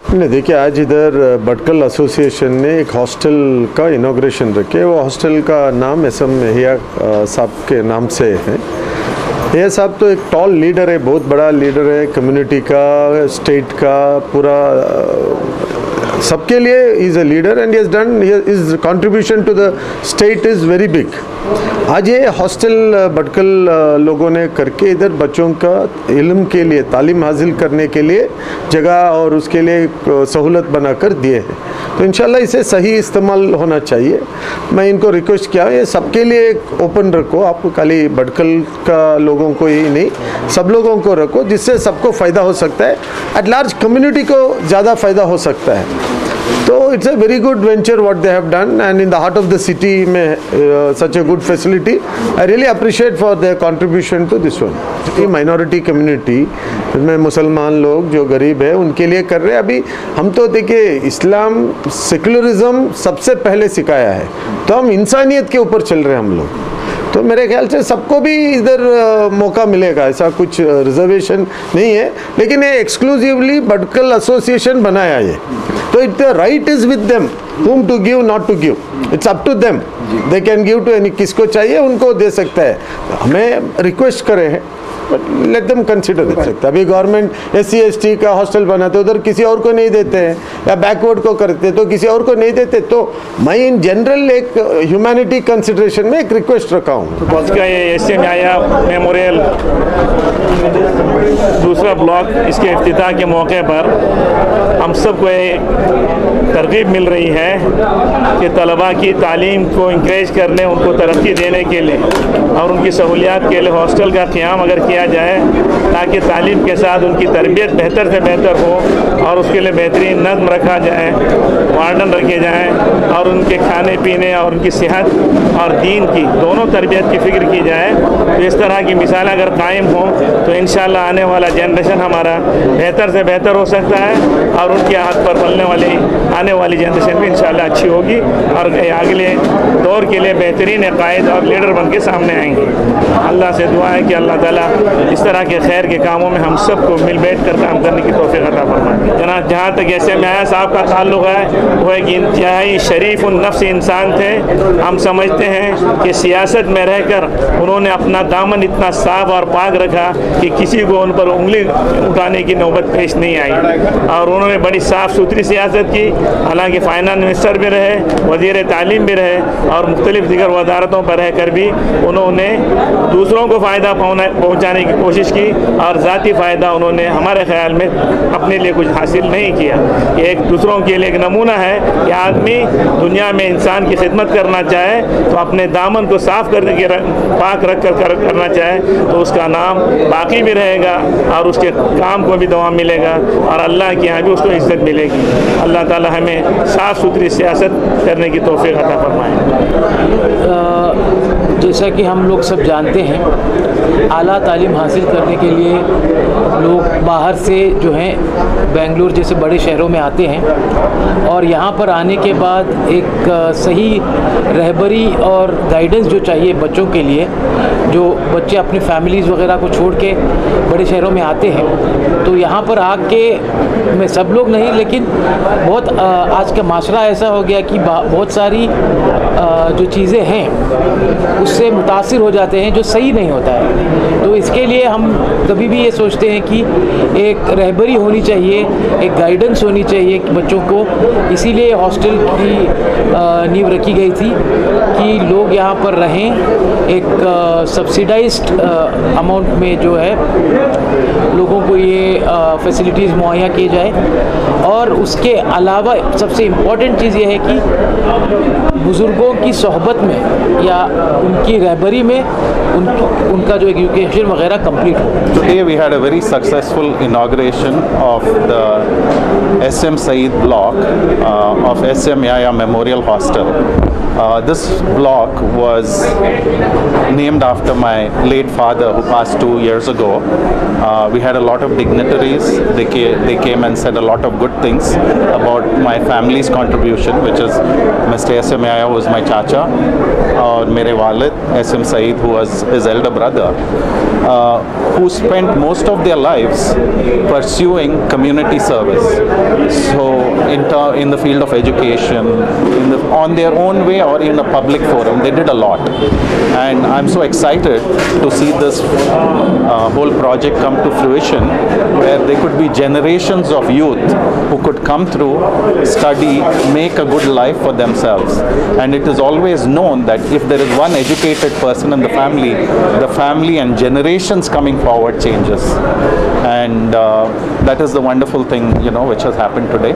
नहीं, देखिए आज इधर भटकल एसोसिएशन ने एक हॉस्टल का इनॉग्रेशन रखे। वो हॉस्टल का नाम SM महिया साहब के नाम से है। यह साहब तो एक टॉल लीडर है, बहुत बड़ा लीडर है, कम्युनिटी का, स्टेट का, पूरा सबके लिए is a leader and has done his contribution to the state is very big. आज ये हॉस्टल भटकल लोगों ने करके इधर बच्चों का इल्म के लिए, तालीम हासिल करने के लिए जगह और उसके लिए सहूलत बनाकर दिए हैं। तो इंशाल्लाह इसे सही इस्तेमाल होना चाहिए। मैं इनको रिक्वेस्ट किया ये सबके लिए ओपन रखो, आप खाली भटकल का लोगों को ही नहीं, सब लोगों को रखो, जिससे सबको फ़ायदा हो सकता है, एट लार्ज कम्युनिटी को ज़्यादा फ़ायदा हो सकता है। तो it's a very good venture what they have done and in the heart of the city में such a good facility. I really appreciate for their contribution to this one. ये minority community इसमें मुसलमान लोग जो गरीब है उनके लिए कर रहे हैं। अभी हम तो देखिए इस्लाम सेकुलरिज्म सबसे पहले सिखाया है, तो हम इंसानियत के ऊपर चल रहे हैं हम लोग। तो मेरे ख्याल से सबको भी इधर मौका मिलेगा, ऐसा कुछ रिजर्वेशन नहीं है, लेकिन ये एक्सक्लूसिवली भटकल एसोसिएशन बनाया है। तो it the right is with them whom to give, not to give. It's up to them. They can give to any, किसको चाहिए उनको दे सकता है। हमें रिक्वेस्ट करे हैं, बट लेट देम कंसिडर दे सकते हैं। अभी गवर्नमेंट SC ST का हॉस्टल बनाते उधर किसी और को नहीं देते हैं, या बैकवर्ड को करते तो किसी और को नहीं देते। तो मैं इन जनरल एक ह्यूमैनिटी कंसिडरेशन में एक रिक्वेस्ट रखा हूँ। इसका ये SM महिया मेमोरियल दूसरा ब्लॉक, इसके इफ्तिताह के मौके पर हम सबको तरगीब मिल रही है कि तलबा की तालीम को इंकरेज करने, उनको तरक्की देने के लिए और उनकी सहूलियात के लिए हॉस्टल का क़याम अगर किया जाए, ताकि तालीम के साथ उनकी तरबियत बेहतर से बेहतर हो और उसके लिए बेहतरीन नज़्म रखा जाए, वार्डन रखे जाएँ और उनके खाने पीने और उनकी सेहत और दीन की दोनों तरबियत की फ़िक्र की जाए। तो इस तरह की मिसाल अगर कायम हो तो इंशाअल्लाह आने वाला जनरेशन हमारा बेहतर से बेहतर हो सकता है और उनके हाथ पर पलने वाली आने वाली जनरेशन भी इंशाअल्लाह अच्छी होगी और अगले दौर के लिए बेहतरीन कायद और लीडर बन के सामने आएंगे। अल्लाह से दुआ है कि अल्लाह ताला इस तरह के खैर के कामों में हम सबको मिल बैठ कर काम करने की तौफीक अता फरमाए। जहाँ तक SM महिया साहब का ताल्लुक़ है, वो एक इंतहाई शरीफ नफ्स इंसान थे। हम समझते हैं कि सियासत में रहकर उन्होंने अपना दामन इतना साफ और पाक रखा कि किसी को उन पर उंगली उठाने की नौबत पेश नहीं आई और उन्होंने बड़ी साफ़ सुथरी सियासत की। हालांकि फाइनेंस मिनिस्टर भी रहे, वज़ीर तालीम भी रहे और मुख्तलिफ दीगर वजारतों पर रहकर भी उन्होंने दूसरों को फ़ायदा पहुँचाने की कोशिश की और ज़ाती फ़ायदा उन्होंने हमारे ख़्याल में अपने लिए कुछ हासिल नहीं किया। ये एक दूसरों के लिए एक नमूना है कि आदमी दुनिया में इंसान की खिदमत करना चाहे तो अपने दामन को साफ़ करने के पाक रख कर करना चाहे तो उसका नाम बाकी भी रहेगा और उसके काम को भी दवा मिलेगा और अल्लाह के यहाँ भी उसको इज़्ज़त मिलेगी। अल्लाह ताला हमें साफ़ सुथरी सियासत करने की तौफीक अता फरमाए। जैसा कि हम लोग सब जानते हैं, आला तालीम हासिल करने के लिए लोग बाहर से जो हैं बेंगलुरु जैसे बड़े शहरों में आते हैं और यहाँ पर आने के बाद एक सही रहबरी और गाइडेंस जो चाहिए बच्चों के लिए, जो बच्चे अपनी फैमिलीज़ वगैरह को छोड़ के बड़े शहरों में आते हैं, तो यहाँ पर आके में सब लोग नहीं लेकिन बहुत आज का माशरा ऐसा हो गया कि बहुत सारी जो चीज़ें हैं उससे मुतासिर हो जाते हैं जो सही नहीं होता है। तो इसके लिए हम कभी भी ये सोचते हैं कि एक रहबरी होनी चाहिए, एक गाइडेंस होनी चाहिए कि बच्चों को। इसीलिए हॉस्टल की नींव रखी गई थी कि लोग यहाँ पर रहें, एक सब्सिडाइज्ड अमाउंट में जो है लोगों को ये फैसिलिटीज़ मुहैया की जाए। और उसके अलावा सबसे इम्पॉर्टेंट चीज़ ये है कि बुज़ुर्गों की सोहबत में या उनकी रहबरी में उनका जो एजुकेशन वगैरह कंप्लीट हो। Today we had a very successful inauguration of the SM Saeed block of SM Yahya Memorial Hostel. This block was named after my late father who passed 2 years ago. We had a lot of dignitaries. They came and said a lot of good things about my family's contribution, which is Mr. SM Yahya, who was my chacha, और मेरे वालिद SM Saeed, who was his elder brother, who spent most of their lives pursuing community service. So in the field of education, on their own way or in a public forum, they did a lot. And I'm so excited to see this whole project come to fruition, where there could be generations of youth who could come through, study, make a good life for themselves. And it is always known that if there is one educated person in the family and generations coming forward changes. And that is the wonderful thing, which has happened today.